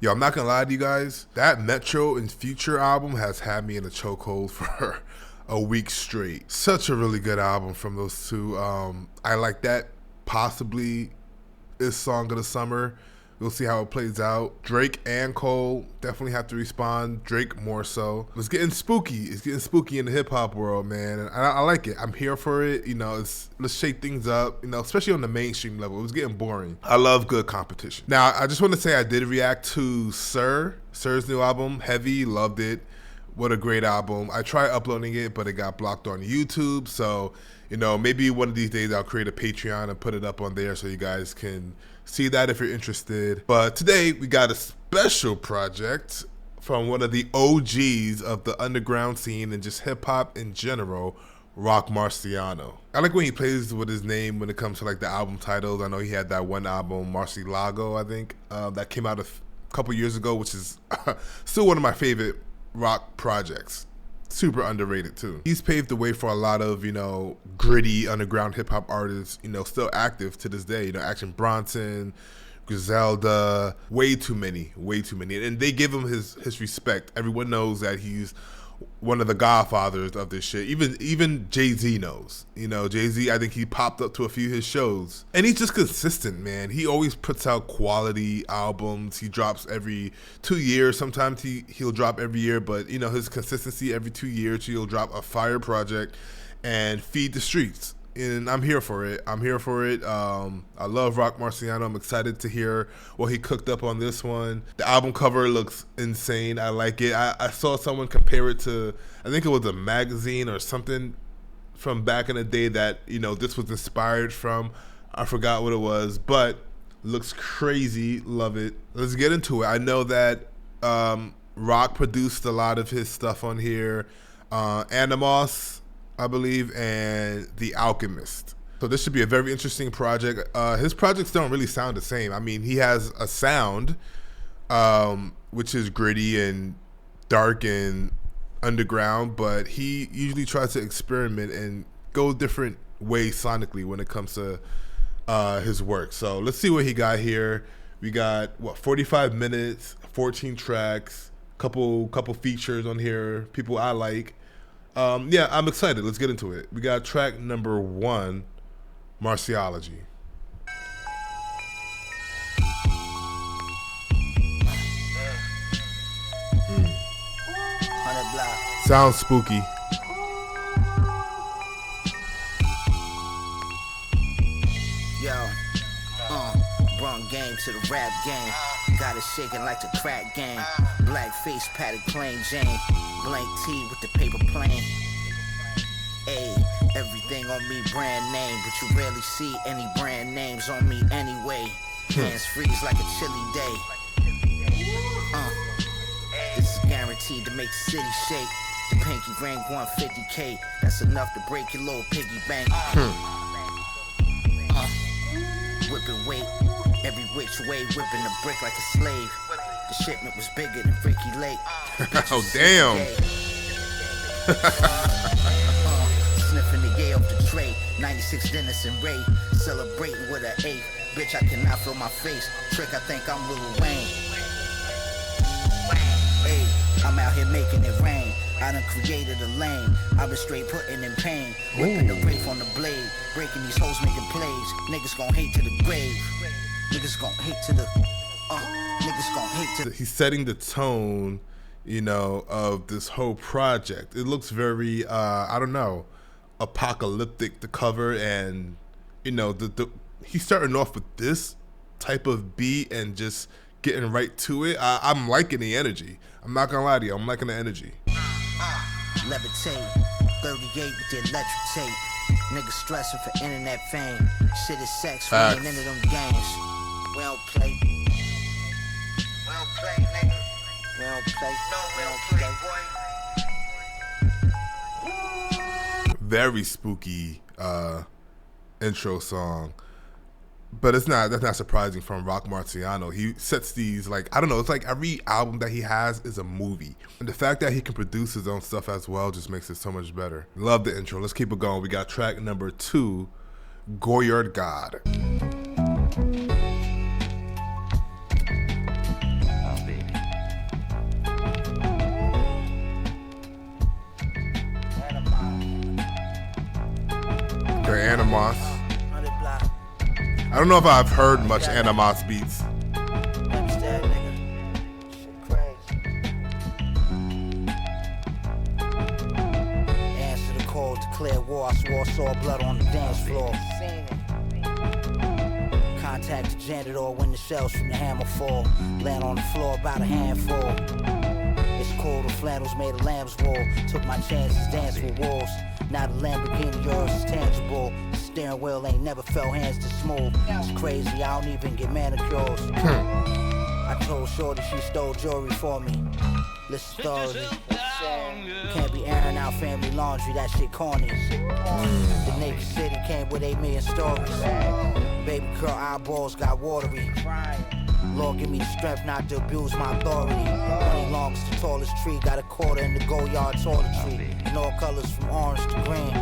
Yo, I'm not gonna lie to you guys. That Metro and Future album has had me in a chokehold for a week straight. Such a really good album from those two. I like that. Possibly is Song of the Summer. We'll see how it plays out. Drake and Cole definitely have to respond. Drake more so. It's getting spooky. It's getting spooky in the hip hop world, man. And I like it. I'm here for it. You know, let's shake things up. You know, especially on the mainstream level. It was getting boring. I love good competition. Now, I just want to say I did react to Sir's new album, Heavy. Loved it. What a great album. I tried uploading it, but it got blocked on YouTube. So, you know, maybe one of these days I'll create a Patreon and put it up on there so you guys can see that if you're interested. But today we got a special project from one of the OGs of the underground scene and just hip hop in general, Rock Marciano. I like when he plays with his name when it comes to like the album titles. I know he had that one album, Marciology, I think, that came out a couple years ago, which is still one of my favorite rock projects. Super underrated too. He's paved the way for a lot of, you know, gritty underground hip hop artists, you know, still active to this day. You know, Action Bronson, Griselda, way too many. And they give him his respect. Everyone knows that he's one of the godfathers of this shit. Even Jay-Z knows. You know, Jay-Z, I think he popped up to a few of his shows. And he's just consistent, man. He always puts out quality albums. He drops every 2 years. Sometimes he'll drop every year, but you know, his consistency, every 2 years he'll drop a fire project and feed the streets. And I'm here for it. I love Rock Marciano. I'm excited to hear what he cooked up on this one. The album cover looks insane. I like it. I saw someone compare it to, I think it was a magazine or something from back in the day that, you know, this was inspired from. I forgot what it was, but looks crazy. Love it. Let's get into it. I know that Rock produced a lot of his stuff on here. Animos, I believe, and The Alchemist. So this should be a very interesting project. His projects don't really sound the same. I mean, he has a sound which is gritty and dark and underground, but he usually tries to experiment and go different ways sonically when it comes to his work. So let's see what he got here. We got 45 minutes, 14 tracks, couple features on here, people I like. Yeah, I'm excited. Let's get into it. We got track number 1, Marciology. Sounds spooky. Yo, brought game to the rap game. Got it shaking like the crack game. Black face, padded plain Jane. Blank tee with the paper plane. Ayy, everything on me brand name, but you rarely see any brand names on me anyway. Hands freeze like a chilly day. This is guaranteed to make the city shake. The pinky ring 150K, that's enough to break your little piggy bank. Whipping weight, every which way, whipping the brick like a slave. The shipment was bigger than Ricky Lake. Oh damn. Sniffing the yay off the tray. 96 Dennis and Ray, celebrating with an 8. Bitch, I cannot feel my face. Trick, I think I'm Lil Wayne. Hey, I'm out here making it rain. I done created a lane. I've been straight putting in pain. Whipping the rafe on the blade. Breaking these hoes, making plays. Niggas gon' hate to the grave. Niggas gon' hate to the niggas gon' hate to. He's setting the tone, you know, of this whole project. It looks very I don't know, apocalyptic, the cover, and you know, he's starting off with this type of beat and just getting right to it. I'm liking the energy. I'm not gonna lie to you, I'm liking the energy. Levitate, 38 with the electric tape. Niggas stressing for internet fame. Shit is sex, we ain't into them games. We don't play. We don't play, nigga. We don't play. No, we don't play, boy. Very spooky intro song. But that's not surprising from Rock Marciano. He sets these, like, I don't know, it's like every album that he has is a movie. And the fact that he can produce his own stuff as well just makes it so much better. Love the intro. Let's keep it going. We got track number 2, Goyard God. I'll be Animos. I don't know if I've heard much Animos beats. Answer the call, declare war. I swore, saw blood on the dance floor. Contact the janitor when the shells from the hammer fall. Land on the floor about a handful. It's cold, the flannels made of lamb's wool. Took my chances, danced with wolves. Now the Lamborghini, yours is tangible. The steering wheel ain't never felt hands this smooth. It's crazy, I don't even get manicures. I told Shorty she stole jewelry for me. Listen story. Can't be airing out family laundry, that shit corny. The naked city came with 8 million stories. Baby girl eyeballs got watery. Lord, give me the strength not to abuse my authority. Money long as the tallest tree, got a quarter in the go yard toiletry. In all colors from orange to green.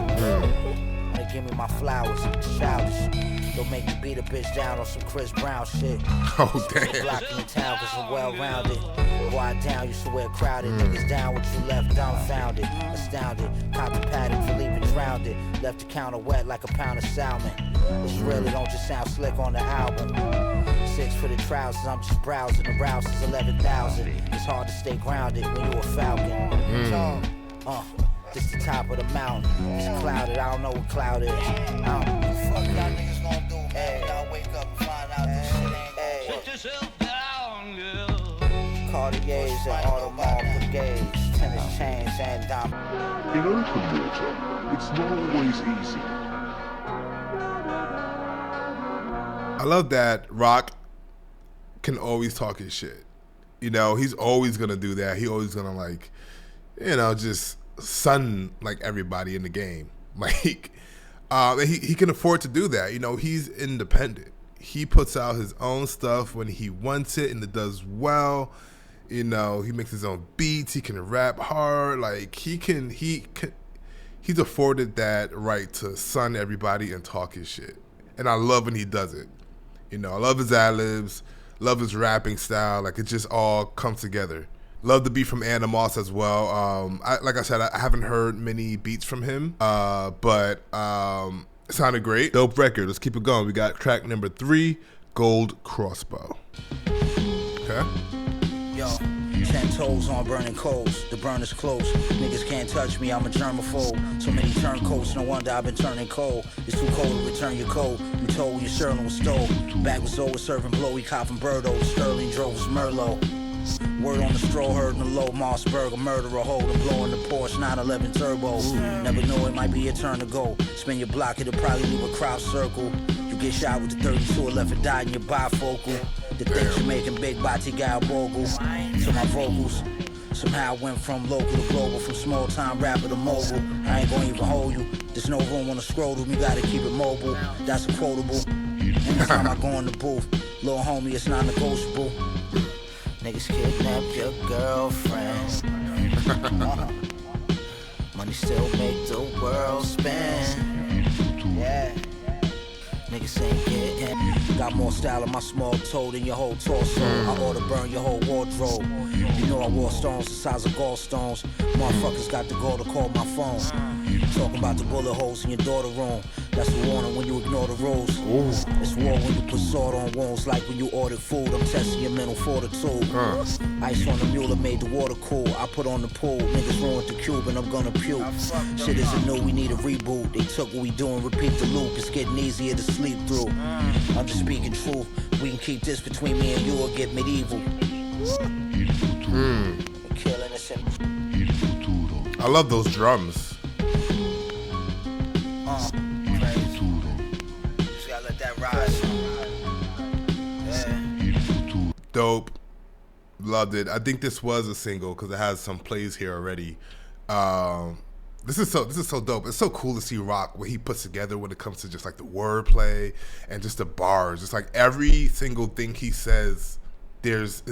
They give me my flowers, childish. Don't make me beat a bitch down on some Chris Brown shit. Oh, damn. Blocking the town cause I'm well-rounded. Wide down, used to wear crowded. Niggas down what you left dumbfounded. Astounded, caught the paddock for leaving drowned it. Left the counter wet like a pound of salmon. This really don't just sound slick on the album. 6 for the trousers, I'm just browsing. The rouse is 11,000. It's hard to stay grounded when you a falcon. This the top of the mountain. It's clouded, I don't know what cloud is. What the fuck y'all niggas gonna do, man? Y'all wake up and find out this shit ain't. Put yourself down, girl. Cartiers and Audemars Brigades. Tennis chains and diamonds. In open water, it's not always easy. I love that Rock can always talk his shit. You know, he's always gonna do that. He always gonna like, you know, just sun like everybody in the game. Like, he can afford to do that. You know, he's independent. He puts out his own stuff when he wants it, and it does well. You know, he makes his own beats. He can rap hard. Like he's afforded that right to sun everybody and talk his shit. And I love when he does it. You know, I love his ad-libs, love his rapping style. Like, it just all comes together. Love the beat from Animos as well. Like I said, I haven't heard many beats from him, but it sounded great. Dope record. Let's keep it going. We got track number 3, Gold Crossbow. Okay. Yo, 10 toes on burning coals. The burn is close. Niggas can't touch me, I'm a germaphobe. So many turncoats, no wonder I've been turning cold. It's too cold to return your coat. You told your Sherlin was stole. Back was always serving blowy, copping Birdo. Sterling drove was Merlot. Word on the stroll, heard in the low Mossberg, a murderer holding, blowing the Porsche 911 turbo. Never know, it might be your turn to go. Spin your block, it'll probably leave a crowd circle. You get shot with the 32 or left and died in your bifocal. The things you're making big body gal bogle to my vocals. Somehow I went from local to global, from small time rapper to mobile. I ain't gonna even hold you. There's no room on the scrotum, you gotta keep it mobile. That's a quotable. Anytime I go in the booth, little homie, it's non-negotiable. Niggas kidnap your girlfriend. Money still make the world spin. Yeah. Niggas ain't getting. Got more style in my small toe than your whole torso. I ought to burn your whole wardrobe. You know I wore stones the size of gallstones. Motherfuckers got the gall to call my phone. Talking about the bullet holes in your daughter room. That's a warning when you ignore the rules. It's war when you put salt on wounds, like when you ordered food. I'm testing your mental fortitude. Ice on the mule made the water cool. I put on the pool. Niggas ruined the cube and I'm gonna puke. Shit isn't new, we need a reboot. They took what we do and repeat the loop. It's getting easier to sleep through. I'm just speaking truth. We can keep this between me and you or get medieval. Kill innocent. I love those drums. Just gotta let that rise. Yeah. Dope. Loved it. I think this was a single because it has some plays here already. This is so dope. It's so cool to see Rock what he puts together when it comes to just like the wordplay and just the bars. Just like every single thing he says, there's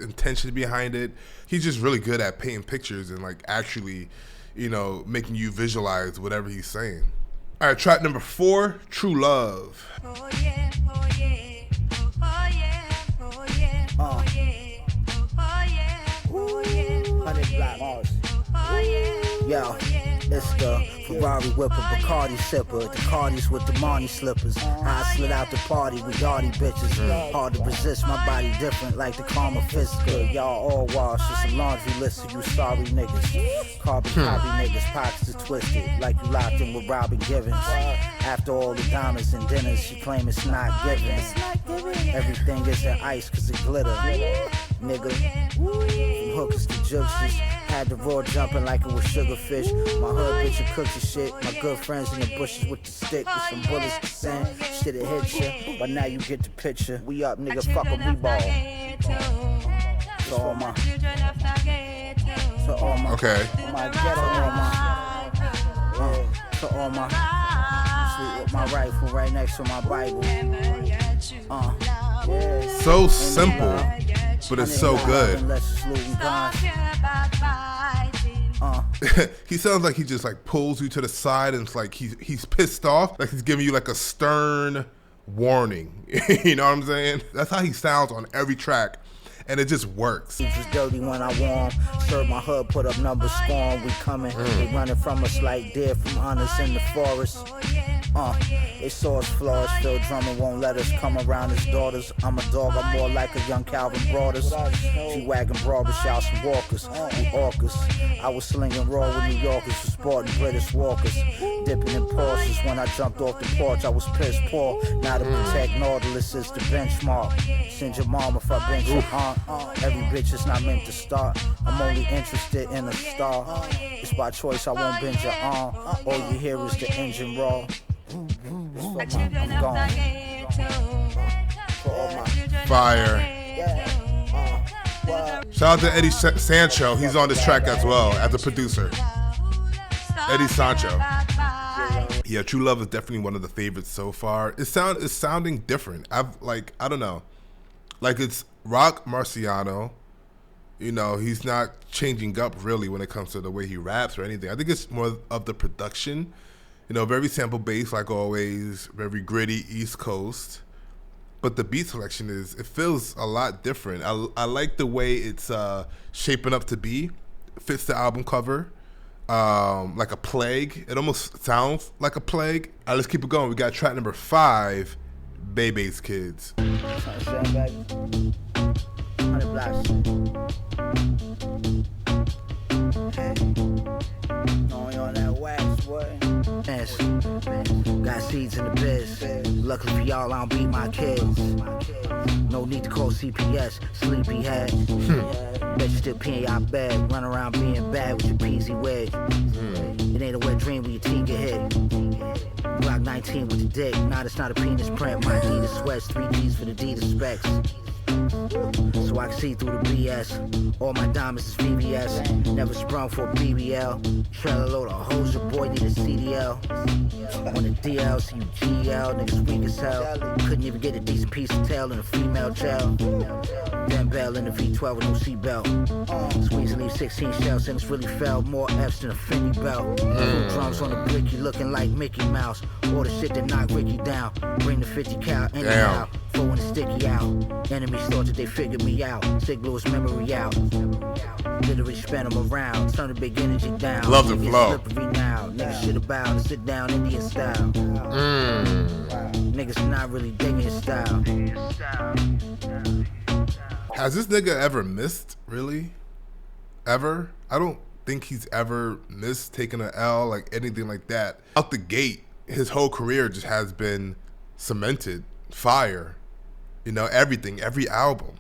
intention behind it. He's just really good at painting pictures and like actually, you know, making you visualize whatever he's saying. All right, track number 4, True Love. Oh yeah, oh yeah, oh yeah, oh yeah, oh yeah, oh yeah, oh yeah, 100 block Mars. oh yeah, Yo, It's the Ferrari whipper, Bacardi sipper, the Cardis with the Marnie slippers. I slid out the party with yardy bitches. Hard to resist, my body different like the karma physical. Y'all all wash, it's a laundry list of you sorry niggas. Carbon copy niggas, pockets are twisted like you locked in with Robin Givens. After all the diamonds and dinners, she claim it's not given. Everything is in ice cause it glitter. Nigga, from hookers to jokesters. Had the raw jumping like it was sugarfish. My hood bitch and cookie shit. My good friends in the bushes with the stick. With some bullets to send. Shit it hit ya. But now you get the picture. We up nigga, fuck a we ball. So all my Okay. my ghetto all my so all my sleep with my rifle right next to my Bible. So simple, but it's so good. He sounds like he just like pulls you to the side and it's like he's pissed off, like he's giving you like a stern warning. You know what I'm saying? That's how he sounds on every track, and it just works. It was dirty when I warm. Serve my hood, put up numbers, scorn. We coming, they running from us like deer from hunters in the forest. They saw us flaws, Phil Drummond won't let us come around his daughters. I'm a dog, I'm more like a young Calvin Broaders. G-Wagon, barbershops, and walkers, we orcas. I was slinging raw with New Yorkers, for sporting British walkers. Dipping in Porsches when I jumped off the porch, I was pissed poor. Now to protect Nautilus is the benchmark. Send your mom if I bench your aunt. Every bitch is not meant to start. I'm only interested in a star. It's by choice, I won't bend your arm. All you hear is the engine roar. I'm gone. Fire. Shout out to Eddie Sancho. He's on this track as well as a producer. Eddie Sancho. Yeah, True Love is definitely one of the favorites so far. It's sounding different. I don't know. Like it's rock Marciano. You know, he's not changing up really when it comes to the way he raps or anything. I think it's more of the production. You know, very sample based like always, very gritty East Coast. But the beat selection it feels a lot different. I like the way it's shaping up to be. It fits the album cover. Like a plague. It almost sounds like a plague. All right, let's keep it going. We got track number 5, Bebe's Kids. Got seeds in the biz. Luckily for y'all, I don't beat my kids. No need to call CPS, sleepyhead. Bet you still peeing out bed. Run around being bad with your peasy wig. It ain't a wet dream when your teeth get hit. Glock 19 with the dick. Nah, it's not a penis print. My Adidas sweats, 3 G's for the Adidas specs. So I can see through the BS. All my diamonds is VVS. Never sprung for a BBL. Trailer load of hoes, your boy need a CDL. On the DL, see you GL. Niggas weak as hell. Couldn't even get a decent piece of tail in a female jail. Damn bell in the V12 with no seatbelt. Squeeze and leave 16 shells and it's really fell. More F's than a Fendi belt. Drums on the brick, you looking like Mickey Mouse. All the shit that knock Ricky down. Bring the 50 cal in and out. Throwing the sticky out. Enemies thought that they figured me out. Sick blew his memory out. Literally spin them around. Turn the big energy down. Love the flow. Slippery now. Niggas shit about and sit down Indian style. Niggas not really digging his style. Has this nigga ever missed, really? Ever? I don't think he's ever missed taking an L, like anything like that. Out the gate, his whole career just has been cemented. Fire. You know, everything, every album.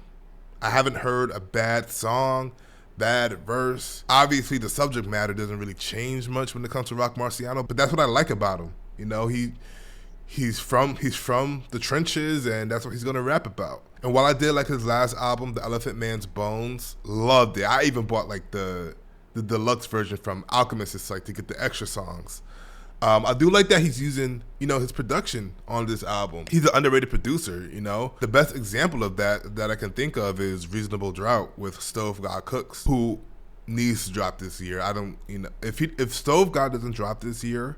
I haven't heard a bad song, bad verse. Obviously, the subject matter doesn't really change much when it comes to Rock Marciano, but that's what I like about him. You know, he's from the trenches, and that's what he's gonna rap about. And while I did like his last album, The Elephant Man's Bones, loved it. I even bought like the deluxe version from Alchemist's site to get the extra songs. I do like that he's using, you know, his production on this album. He's an underrated producer, you know. The best example of that I can think of is Reasonable Drought with Stove God Cooks, who needs to drop this year. I don't, you know, if Stove God doesn't drop this year,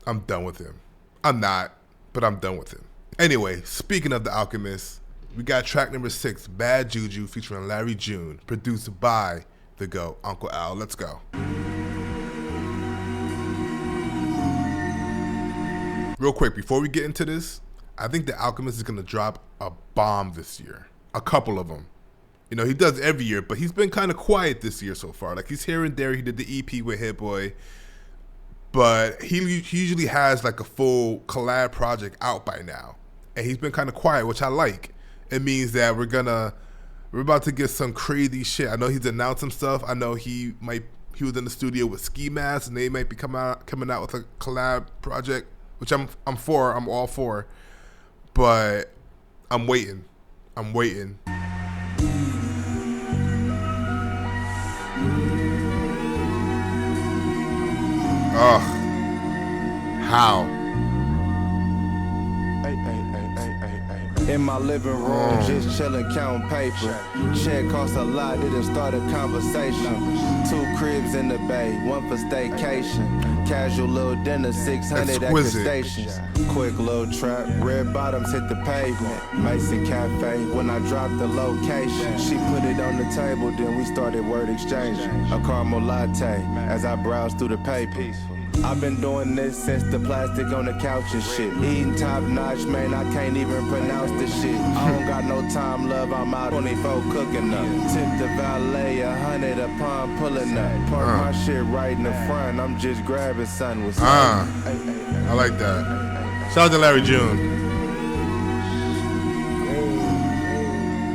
I'm done with him. I'm not, but I'm done with him. Anyway, speaking of The Alchemist, we got track number 6, Bad Juju, featuring Larry June, produced by the GOAT, Uncle Al. Let's go. Real quick, before we get into this, I think The Alchemist is gonna drop a bomb this year. A couple of them. You know, he does every year, but he's been kind of quiet this year so far. Like, he's here and there. He did the EP with Hit Boy, but he usually has like a full collab project out by now, and he's been kind of quiet, which I like. It means that we're about to get some crazy shit. I know he's announced some stuff. I know he was in the studio with Ski Mask, and they might be coming out with a collab project, which I'm all for, but I'm waiting. Ugh. How? In my living room, just chillin', counting paper. Check cost a lot, didn't start a conversation. 2 cribs in the bay, 1 for staycation. Casual little dinner, 600 at the station. Quick little trap, red bottoms hit the pavement. Mason Cafe, when I dropped the location. She put it on the table, then we started word exchanging. A caramel latte, as I browsed through the paper. I've been doing this since the plastic on the couch and shit. Eating top notch, man, I can't even pronounce the shit. I don't got no time, love, I'm out 24 cooking up. Tip the valet, 100 a pound pulling up. Park my shit right in the front, I'm just grabbing something with something. I like that. Shout out to Larry June.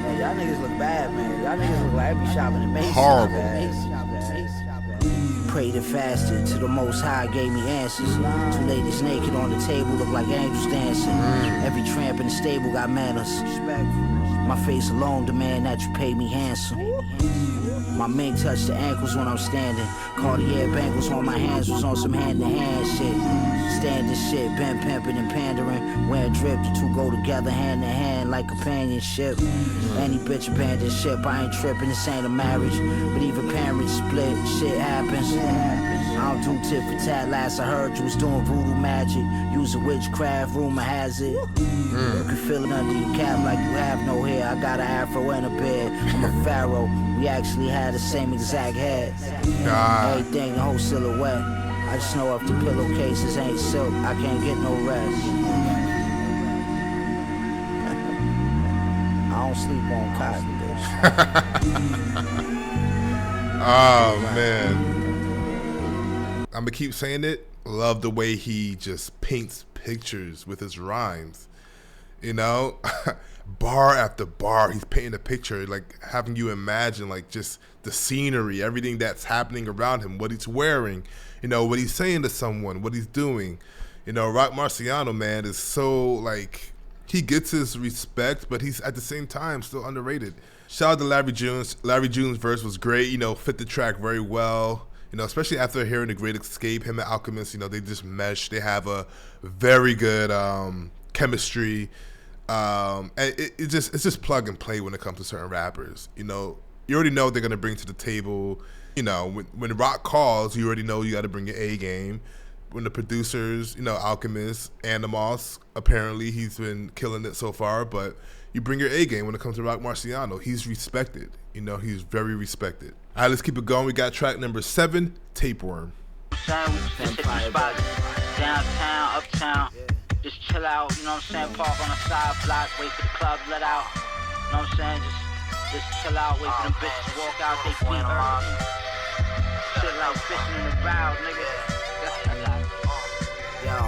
Hey, y'all niggas look bad, man. Y'all niggas look like I be shopping at Macy's. Horrible. Prayed and fasted to the Most High, gave me answers. 2 ladies naked on the table, look like angels dancing. Every tramp in the stable got manners. My face alone demand that you pay me handsome. My mink touched the ankles when I'm standing. Cartier bangles on my hands was on some hand-to-hand shit. Standing shit, been pimping and pandering. Wearing drip, the two go together hand-to-hand like companionship. Any bitch abandoned ship, I ain't tripping, this ain't a marriage. But even parents split, shit happens. I don't do tit for tat, last I heard you was doing voodoo magic. Using witchcraft, rumor has it. You can feel it under your cap like you have no hair. I got an afro and a beard, I'm a pharaoh. We actually had the same exact head. Everything, the whole silhouette. I just know if the pillowcases ain't silk, I can't get no rest. I don't sleep on cotton, bitch. Oh, man. I'm going to keep saying it. Love the way he just paints pictures with his rhymes. You know? Bar after bar, he's painting a picture, like having you imagine like just the scenery, everything that's happening around him, what he's wearing, you know, what he's saying to someone, what he's doing. You know, Rock Marciano, man, is so like, he gets his respect, but he's at the same time still underrated. Shout out to Larry June's. Larry June's verse was great, you know, fit the track very well. You know, especially after hearing The Great Escape, him and Alchemist, you know, they just mesh. They have a very good chemistry. And it's just plug and play when it comes to certain rappers. You know, you already know what they're gonna bring to the table. You know, when Rock calls, you already know you got to bring your A game. When the producers, you know, Alchemist, Animos, apparently he's been killing it so far. But you bring your A game when it comes to Rock Marciano. He's respected. You know, he's very respected. All right, let's keep it going. We got track number 7, Tapeworm. Downtown, uptown. Just chill out, you know what I'm saying? Park on a side block, wait for the club let out. You know what I'm saying? Just chill out, wait for them bitches to walk out, they feet hurt. Shit like fishing in the bow, nigga. Yo,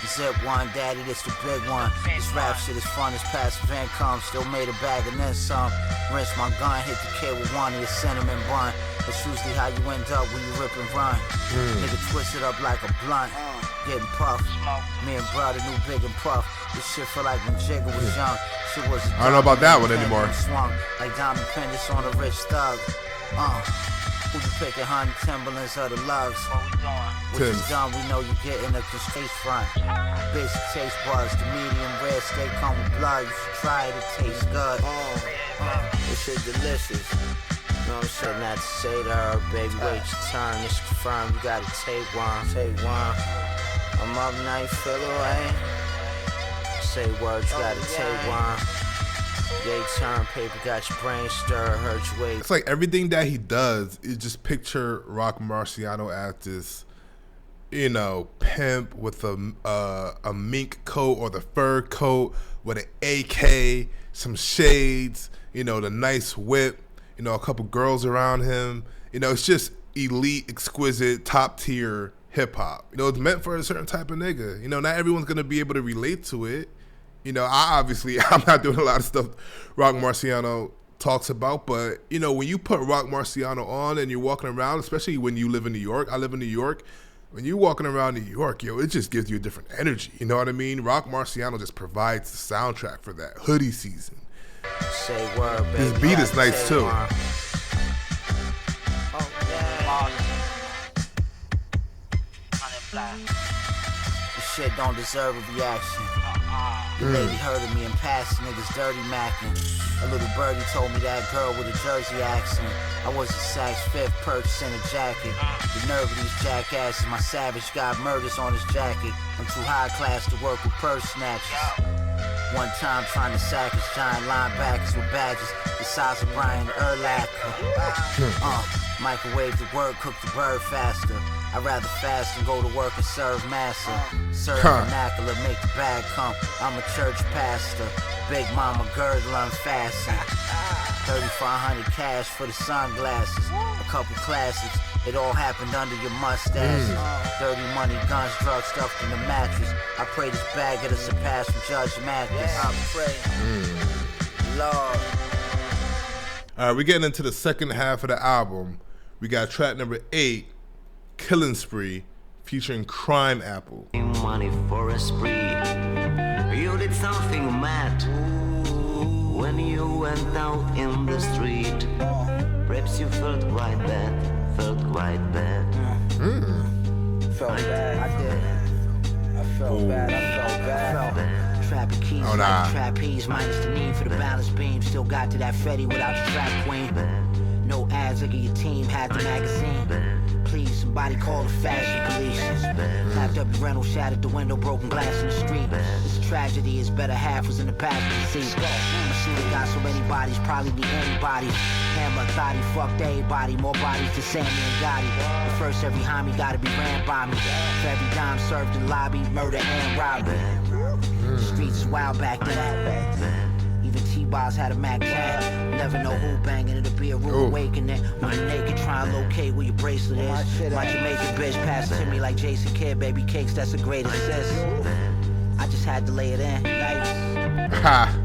Zip one, daddy, this the big one. This rap shit is fun as passive income. Still made a bag and then some. Rinse my gun, hit the kid with one of your cinnamon bun. It's usually how you end up when you rip and run. Nigga twist it up like a blunt. Getting puffed. Me and brother new big and puff. This shit feel like when Jigga was young. Shit was I don't know about that one anymore. Swung like diamond pendants on a rich thug. Who you picking, honey? Timberlands or the lugs? What you done, we know you getting a space front. Basic taste buds, the medium rare steak come with blood. You should try it, it tastes good. This shit delicious. You know what I'm saying? Not to say to her, baby, wait your turn. It's confirmed, you gotta take one. Take one. I'm up now, you feel away. Say words, you gotta take one. Yay, turn paper, got your brain stir, hurt your weight. It's like everything that he does is just picture Rock Marciano as this, you know, pimp with a mink coat or the fur coat with an AK, some shades, you know, the nice whip, you know, a couple girls around him. You know, it's just elite, exquisite, top tier hip hop. You know, it's meant for a certain type of nigga. You know, not everyone's gonna be able to relate to it. You know, I'm not doing a lot of stuff Rock Marciano talks about, but you know, when you put Rock Marciano on and you're walking around, especially when you live in New York, I live in New York. When you're walking around New York, yo, it just gives you a different energy. You know what I mean? Rock Marciano just provides the soundtrack for that hoodie season. Say word, baby. His beat is nice too. This shit don't deserve a reaction. The lady heard of me and passed niggas dirty macking. A little birdie told me that girl with a Jersey accent. I was a Saks Fifth purchasing a jacket. The nerve of these jackasses, my savage got murders on his jacket. I'm too high class to work with purse snatchers. One time trying to sack his giant linebackers with badges the size of Brian Urlacher. Microwave the word, cook the bird faster. I'd rather fast and go to work and serve massa. Serve vernacular, make the bag come. I'm a church pastor. Big mama girdle unfastened. 3,500 cash for the sunglasses. A couple classics. It all happened under your mustache. Dirty money, guns, drugs stuffed in the mattress. I pray this bag get a surpass from Judge Mathis. I pray. Lord. All right, we're getting into the second half of the album. We got track number 8, Killing Spree, featuring Crime Apple. Money for a spree. You did something mad when you went out in the street. Perhaps you felt quite bad. Felt bad. Felt bad. I did. I felt bad. Trapping keys like trapeze, minus the need for the balance beam. Still got to that Fetty without the trap queen. No ads, look at your team, had the magazine. Please, somebody call the fashion police. Clapped up the rental, shattered the window, broken glass in the street. It's a tragedy, his better half was in the passenger seat. Machine got so many bodies, probably need anybody. Hammer thought he fucked everybody, more bodies than Sammy and Gotti. But first, every homie gotta be ran by me. For every dime served in the lobby, murder and robbery. The streets is wild back then. Even T-Boss had a Mac 10. Never know who banging, it'll be a rude awakening. When you're naked, try and locate where your bracelet is. My Jamaican bitch passed to me like Jason Kidd, baby cakes, that's a great assist. I just had to lay it in.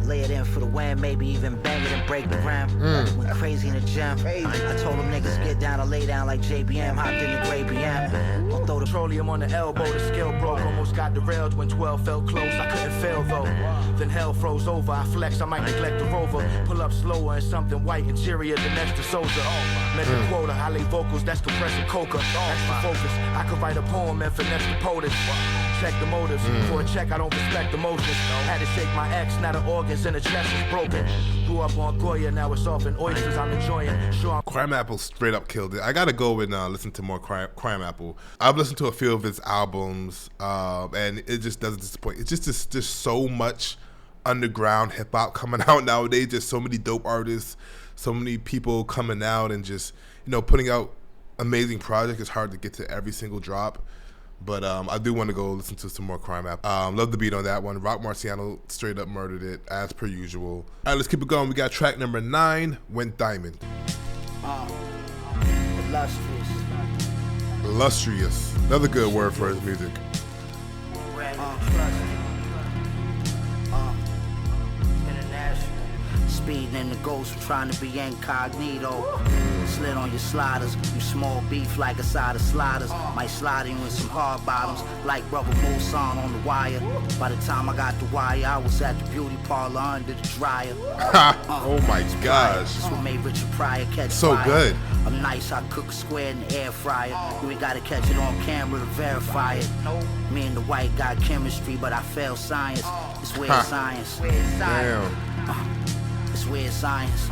Lay it in for the win, maybe even bang it and break the rim. Went crazy in the gym. I told them niggas get down, I lay down like JBM, hopped in the gray BM. I'll throw the petroleum on the elbow, the scale broke, almost got derailed when 12 felt close. I couldn't fail though. Then hell froze over, I flex, I might neglect the rover. Pull up slower and something white interior than next to Sousa. Met the quota, I lay vocals, that's compressing coca. That's the focus. I could write a poem and finesse the POTUS. Check the motives, for a check I don't respect emotions. Had to shake my ex, now the organs in the chest is broken. Grew up on Goya, now it's off in oysters, I'm enjoying. Sure. Crime Apple straight up killed it. I gotta go and listen to more Crime Apple. I've listened to a few of his albums, and it just doesn't disappoint. It's just so much underground hip hop coming out nowadays. Just so many dope artists, so many people coming out and just, you know, putting out amazing projects. It's hard to get to every single drop. But I do want to go listen to some more Crime App. Love the beat on that one. Rock Marciano straight up murdered it, as per usual. All right, let's keep it going. We got track number 9, Went Diamond. Illustrious. Illustrious. Another good word for his music. Speeding in the ghost, trying to be incognito. Slid on your sliders, you small beef like a side of sliders. Might slide in with some hard bottoms, like rubber Mulsan on the wire. By the time I got the wire, I was at the beauty parlor under the dryer. Oh my gosh. This what made Richard Pryor catch so fire. Good. I'm nice, I cook a square in the air fryer. You ain't gotta catch it on camera to verify it. Me and the white got chemistry, but I failed science. It's weird science. Damn. It's weird science.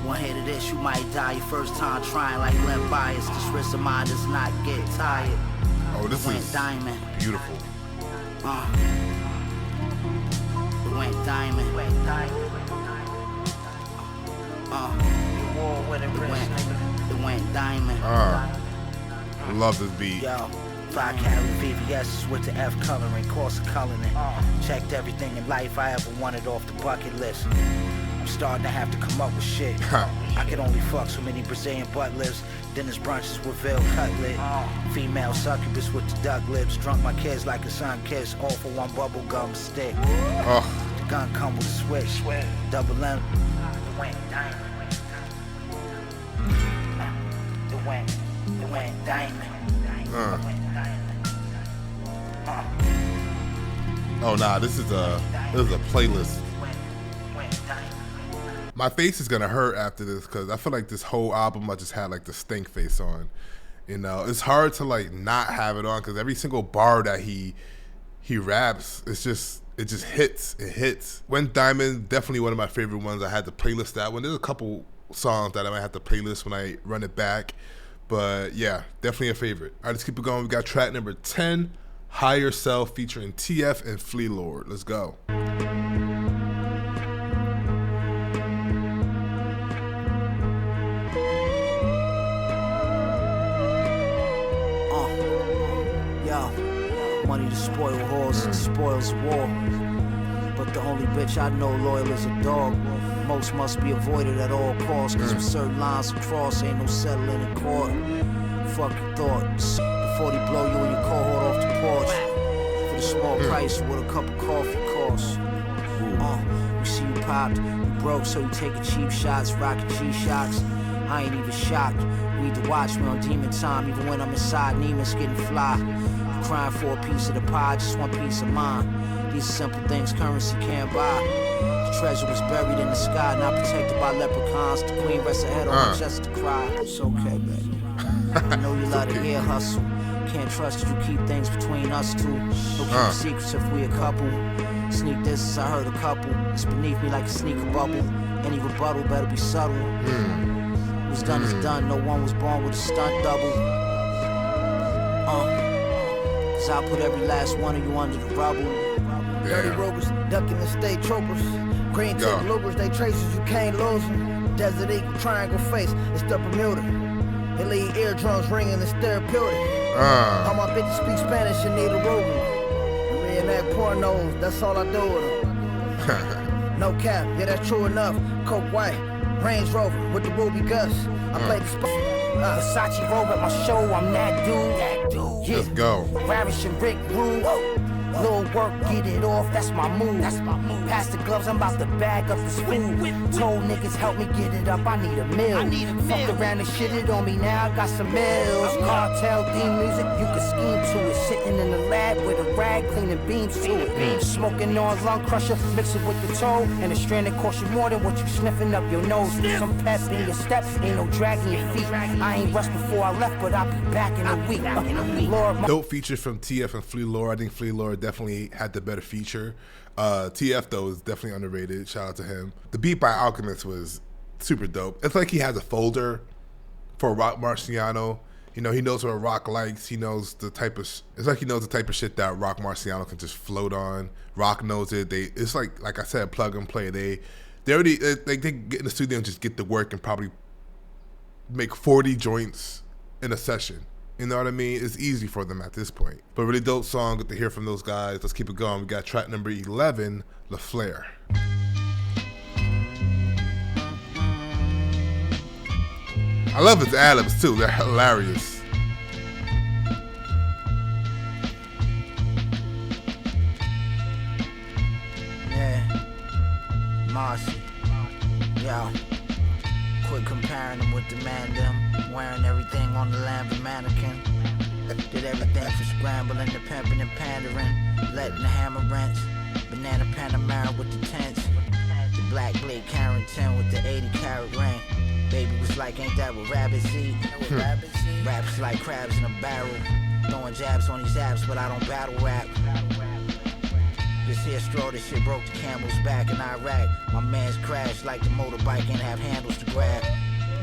One hit of this, you might die your first time trying like limp bias. This wrist of mine does not get tired. Oh, this Went is diamond. beautiful. It went diamond. It went diamond. Love this beat. Yo, If I carry VVS's with the F coloring, course of coloring. Checked everything in life I ever wanted off the bucket list. I'm starting to have to come up with shit. I could only fuck so many Brazilian butt lips. Dinner's brunches with veal cutlet. Female succubus with the duck lips. Drunk my kids like a sun kiss. All for one bubble gum stick. The gun come with a switch. Double M. The went diamond. The went diamond. Oh nah, this is a playlist. My face is gonna hurt after this because I feel like this whole album I just had like the stink face on. You know, it's hard to like not have it on because every single bar that he raps, it just hits. It hits. When Diamond, definitely one of my favorite ones. I had to playlist that one. There's a couple songs that I might have to playlist when I run it back. But yeah, definitely a favorite. All right, let's keep it going. We got track number 10, Higher Self, featuring TF and Flea Lord. Let's go. Money to spoil whores, spoils war. But the only bitch I know loyal is a dog. Most must be avoided at all costs, cause with certain lines across, ain't no settling in court. Fuck your thoughts, before they blow you in your cohort off the porch. For the small price of what a cup of coffee costs. We see you popped, you broke, so you taking cheap shots, rocking G-Shocks. I ain't even shocked, read the watch me on demon time, even when I'm inside, Neiman's getting fly. Crying for a piece of the pie, just one piece of mine. These are simple things currency can't buy. The treasure was buried in the sky, not protected by leprechauns. The queen rests her head on her chest to cry. It's okay, baby. I know you love to hear hustle. Can't trust that you keep things between us two. No keep secrets if we a couple. Sneak this, I heard a couple. It's beneath me like a sneaker bubble. Any rebuttal better be subtle. What's done is done. No one was born with a stunt double. Cause I'll put every last one of you under the rubble. Dirty rovers, ducking the state troopers. Green tip loopers, they traces, you can't lose them. Desert Eagle, triangle face, it's the Bermuda. They leave eardrums ringing, it's therapeutic. All my bitches speak Spanish and need a Ruben. Reenact pornos, that's all I do with them. No cap, yeah, that's true enough. Coke white, Range Rover with the Ruby Gus. I play the spot. Versace robe at my show, I'm that dude. Yeah. Let's go. Ravishing Rick Rude. Little work, get it off, that's my move. Pass the gloves, I'm about to bag up this food. Told niggas help me get it up, I need a meal. Fucked around and shitted on me, now I got some mills. Cartel, theme music, you can scheme to it. Sitting in the lab with a rag, cleaning beams to it. Smoking on lung crusher, mix it with the toe. And the strand that cost you more than what you sniffing up your nose. Some pep in your step, ain't no dragging your feet. I ain't rushed before I left, but I'll be back in a week. Lord, dope feature from TF and Flea Lord. I think Flea Lord definitely had the better feature. TF though is definitely underrated. Shout out to him. The beat by Alchemist was super dope. It's like he has a folder for Rock Marciano. You know, he knows what Rock likes. He knows the type of. It's like he knows the type of shit that Rock Marciano can just float on. Rock knows it. It's like I said, plug and play. They get in the studio and just get to work and probably make 40 joints in a session. You know what I mean? It's easy for them at this point. But really dope song. Good to hear from those guys. Let's keep it going. We got track number 11, La Flare. I love his ad-libs too. They're hilarious. Yeah. Marcy. Yo. Quit comparing them with the man them. Wearing everything on the Lambert mannequin. Did everything for scrambling, the pimping and pandering. Letting the hammer wrench. Banana Panamera with the tents. The black blade Carrington with the 80 carat ring. Baby was like, ain't that what rabbits eat? Raps like crabs in a barrel. Throwing jabs on these apps, but I don't battle rap. This here straw, this shit broke the camel's back in Iraq. My man's crashed like the motorbike ain't have handles to grab.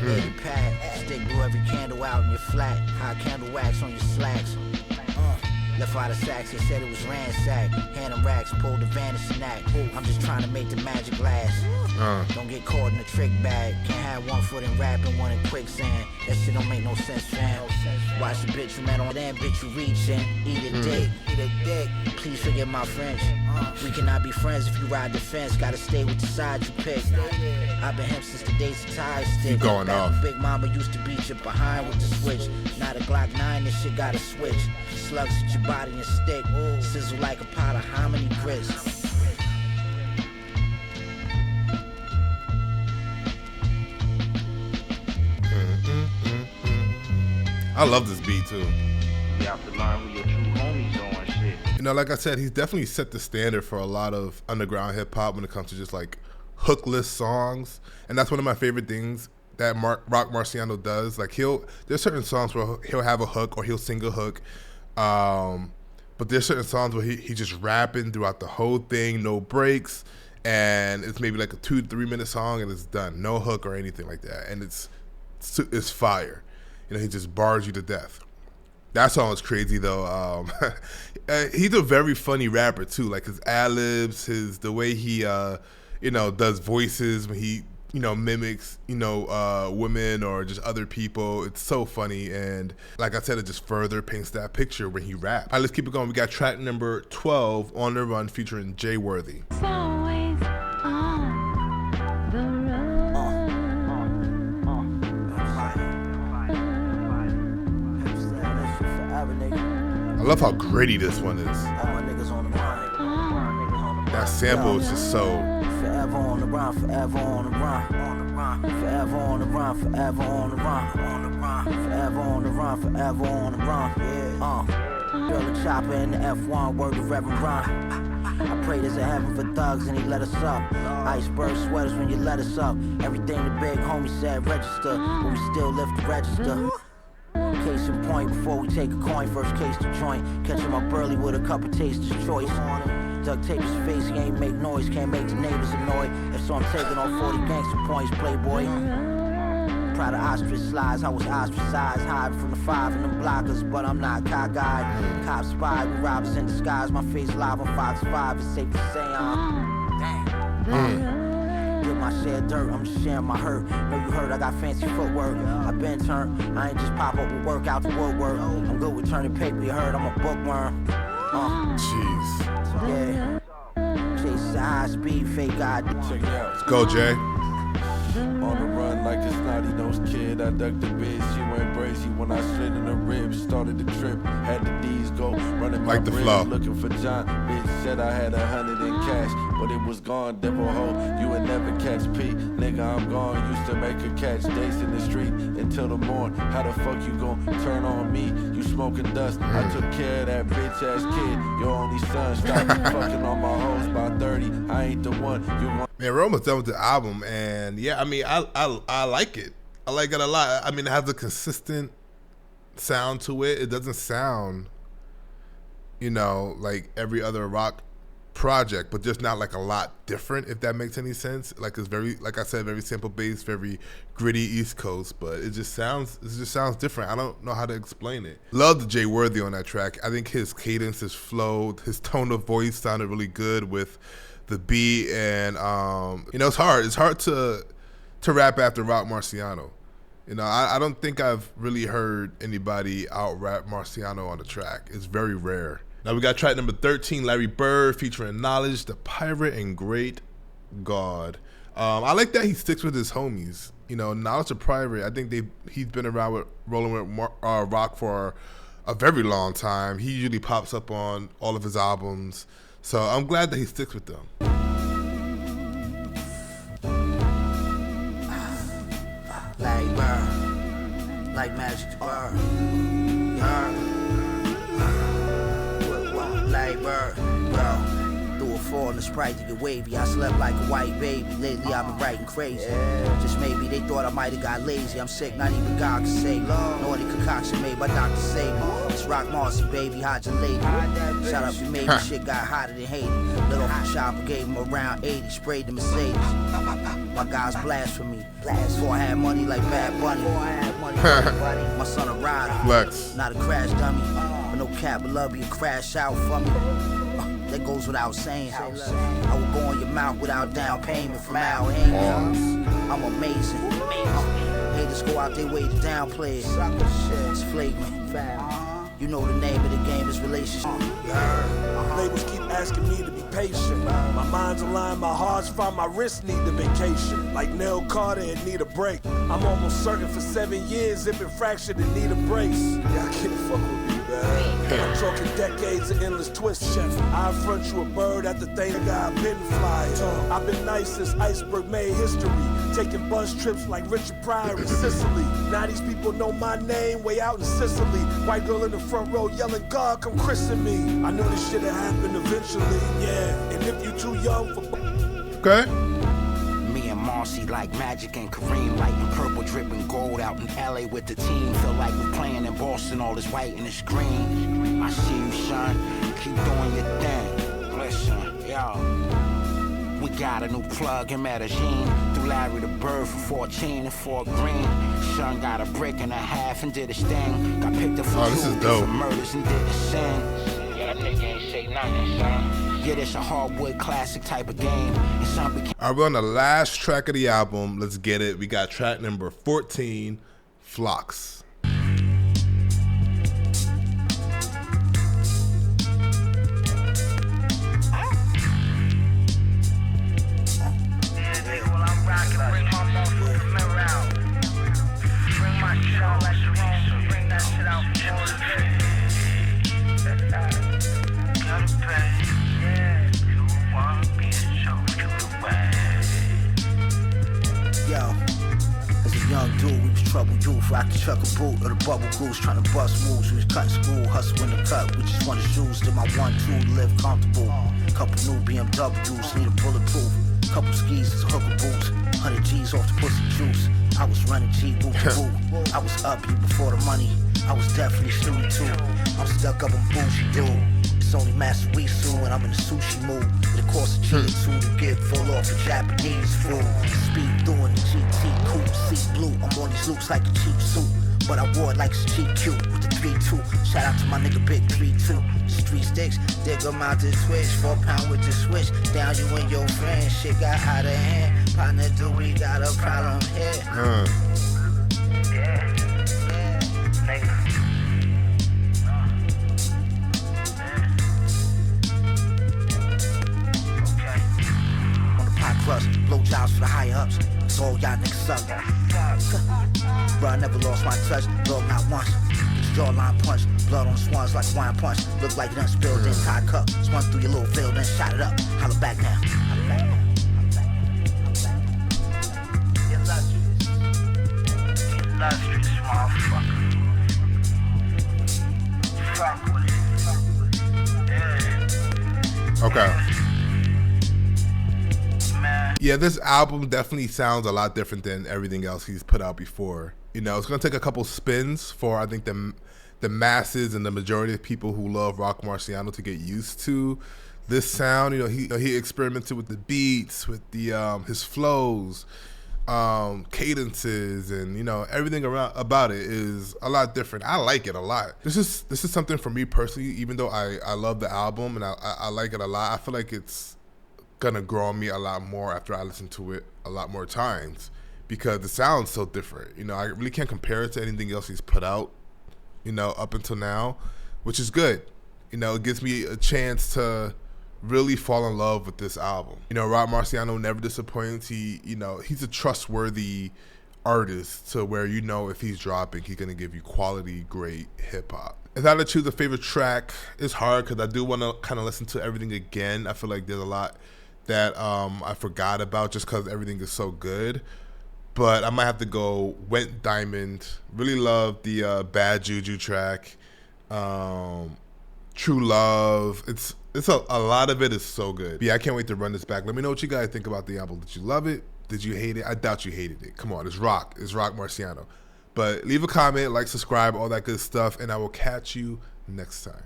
Lady pad, stick blew every candle out in your flat. Hot candle wax on your slacks. Left out of sacks, they said it was ransacked. Hand them racks, pulled the vanish snack. I'm just trying to make the magic last. Don't get caught in the trick bag. Can't have one foot in rap and one in quicksand. That shit don't make no sense, fam. Watch the bitch you met on that bitch you reaching. Eat a dick, eat a dick. Please forgive my French. We cannot be friends if you ride the fence. Gotta stay with the side you pick. I've been him since the days of tie stick. You going off. Big mama used to beat you behind with the switch. Now the Glock 9, this shit got a switch. Slugs at your body and stick. Sizzle like a pot of hominy grits. I love this beat too. You have to learn who your true homies are and shit. You know, like I said, he's definitely set the standard for a lot of underground hip hop when it comes to just like hookless songs, and that's one of my favorite things that Rock Marciano does. Like there's certain songs where he'll have a hook or he'll sing a hook, but there's certain songs where he just rapping throughout the whole thing, no breaks, and it's maybe like a 2 to 3 minute song and it's done, no hook or anything like that, and it's fire. You know, he just bars you to death. That song is crazy though. He's a very funny rapper too. Like his ad-libs, the way he does voices when he mimics women or just other people. It's so funny, and like I said, it just further paints that picture when he raps. All right, let's keep it going. We got track number 12, On the Run, featuring Jay Worthy. I love how gritty this one is. That sample is just so. Forever on the run, forever on the run, forever on the run, forever on the run, forever on the run, forever on the run. Girl, the chopper in the F1, word to Reverend Ron. I pray there's a heaven for thugs and he let us up. Iceberg sweaters when you let us up. Everything the big homie said register, but we still live to register. Case in point, before we take a coin, first case to joint. Catch him up early with a cup of taster's choice. Duct tape his face, he ain't make noise, can't make the neighbors annoyed. If so, I'm taking on 40 gangster points, playboy. Proud of ostrich slides, I was ostracized, hiding from the 5 and them blockers, but I'm not cockeyed. Cop spy, we robbers in disguise, my face live on Fox 5, it's safe to say Did my share of dirt, I'm just sharing my hurt. Know you heard I got fancy footwork. I been turned, I ain't just pop up with work out the woodwork. I'm good with turning paper, you heard I'm a bookworm. Jeez. Yeah. Chase high speed, fake ID. Check it out. Let's go, Jay. On the run like a snotty-nosed kid, I ducked the bitch, she went brazy when I slid in the ribs, started the trip, had the D's go, running my Like the ribs, flow. looking for John, bitch said I had 100 in cash, but it was gone, devil hoe, you would never catch P, nigga I'm gone, used to make her catch dates in the street, until the morn, how the fuck you gon' turn on me, you smoking dust, I took care of that bitch-ass kid, your only son, stop fucking on my hoes by 30, I ain't the one, you want. Man, we're almost done with the album, and yeah, I mean, I like it. I like it a lot. I mean, it has a consistent sound to it. It doesn't sound, like every other rock project, but just not like a lot different, if that makes any sense. Like it's very, like I said, very sample based, very gritty East Coast, but it just sounds different. I don't know how to explain it. Love the Jay Worthy on that track. I think his cadence, his flow, his tone of voice sounded really good with the beat, and it's hard. It's hard to rap after Rock Marciano. I don't think I've really heard anybody out rap Marciano on the track. It's very rare. Now we got track number 13, Larry Bird featuring Knowledge, the Pirate and Great God. I like that he sticks with his homies. Knowledge the Pirate. I think he's been around with rolling with Rock for a very long time. He usually pops up on all of his albums. So I'm glad that he sticks with them. Larry Bird, like Magic the Bird. You heard? Larry Bird, bro. Threw a 4 in the Sprite to get wavy. I slept like a white baby. Lately I've been writing crazy. Just maybe they thought I might have got lazy. I'm sick, not even God can save me. Naughty concoction made by Dr. Saban. It's Rock Marcy, baby, hide your lady. Shout out to me, shit got hotter than Haiti. Lit off the chopper, gave him around 80. Sprayed the Mercedes. My guys blasphemy. Before I had money like Bad Bunny. My son a rider, Flex. not a crash dummy. But no cap, but love you crash out for me. That goes without saying. I will go on your mouth without down payment from Al Haynes. I'm amazing. Haters go out their way to downplay it. It's flagrant. You know the name of the game is relationship. Labels keep asking me to be patient. My mind's aligned, my heart's fine, my wrists need a vacation. Like Nell Carter and need a break. I'm almost certain for 7 years it been fractured and need a brace. Y'all can't fuck with me, man. I'm talking decades of endless twists, chef. I front you a bird at the thing that I've been flying. I've been nice since Iceberg made history. Taking bus trips like Richard Pryor in Sicily. Now these people know my name way out in Sicily. White girl in the front row yelling, God, come christen me. I knew this shit'd happen eventually, yeah. And if you too young for... Okay. Me and Marcy like Magic and Kareem, lighting purple, dripping gold out in LA with the team. Feel like we're playing in Boston, all this white and it's green. I see you, son. Keep doing your thing. Listen, yo. We got a new plug in Medellin. Through Larry the Bird for 14 and 4 green. Son got a brick and a half and did his thing. Got picked up for 2 different murders and did the sin. Yeah, that nigga ain't say nothing, son. Yeah, this a hardwood classic type of game. And some became... All right, we're on the last track of the album. Let's get it. We got track number 14, Flocks. Trouble youth, rock the truck a boot or the bubble goose, trying to bust moves. We was cutting school, hustling the cut. We just wanted shoes, did my 1-2 to live comfortable. Couple new BMWs, need a bulletproof. Couple skis, it's a hooker boots. 100 G's off the pussy juice. I was running G boot to boot. I was up here before the money. I was definitely snooty too. I'm stuck up on bougie dude. It's only Master Wisu and I'm in the sushi mood. It costs a G2 to get full off of Japanese food. Speed through in the GT coupe, see blue. I'm on these loops like a cheap suit, but I wore it like it's GQ with the 3-2. Shout out to my nigga Big 3-2. Street sticks, dig them out the switch. 4 pound with the switch. Down you and your friends. Shit got out of hand. Partner, do we got a problem here? Yeah, nigga. Blow jobs for the higher ups. It's all y'all niggas suck. Bro, I never lost my touch. Dog not once. Get your jawline punched. Blood on swans like a wine punch. Look like you done spilled the entire cup. Spun through your little veil, then shot it up. Holla back now. Illustrious motherfucker. Fuck with it. Yeah. Okay. Yeah, this album definitely sounds a lot different than everything else he's put out before. You know, it's gonna take a couple spins for I think the masses and the majority of people who love rock Marciano to get used to this sound. You know, he experimented with the beats, with the his flows, cadences, and you know everything about it is a lot different. I like it a lot. This is something for me personally. Even though I love the album and I like it a lot, I feel like it's gonna grow on me a lot more after I listen to it a lot more times because it sounds so different. You know, I really can't compare it to anything else he's put out, you know, up until now, which is good. You know, it gives me a chance to really fall in love with this album. You know, Rob Marciano never disappoints. He's a trustworthy artist to where you know if he's dropping, he's gonna give you quality, great hip hop. If I had to choose a favorite track, it's hard because I do want to kind of listen to everything again. I feel like there's a lot that I forgot about just because everything is so good. But I might have to go Went Diamond. Really love the Bad Juju track. True Love. It's a lot of it is so good. But yeah, I can't wait to run this back. Let me know what you guys think about the album. Did you love it? Did you hate it? I doubt you hated it. Come on, it's rock. It's rock Marciano. But leave a comment, like, subscribe, all that good stuff, and I will catch you next time.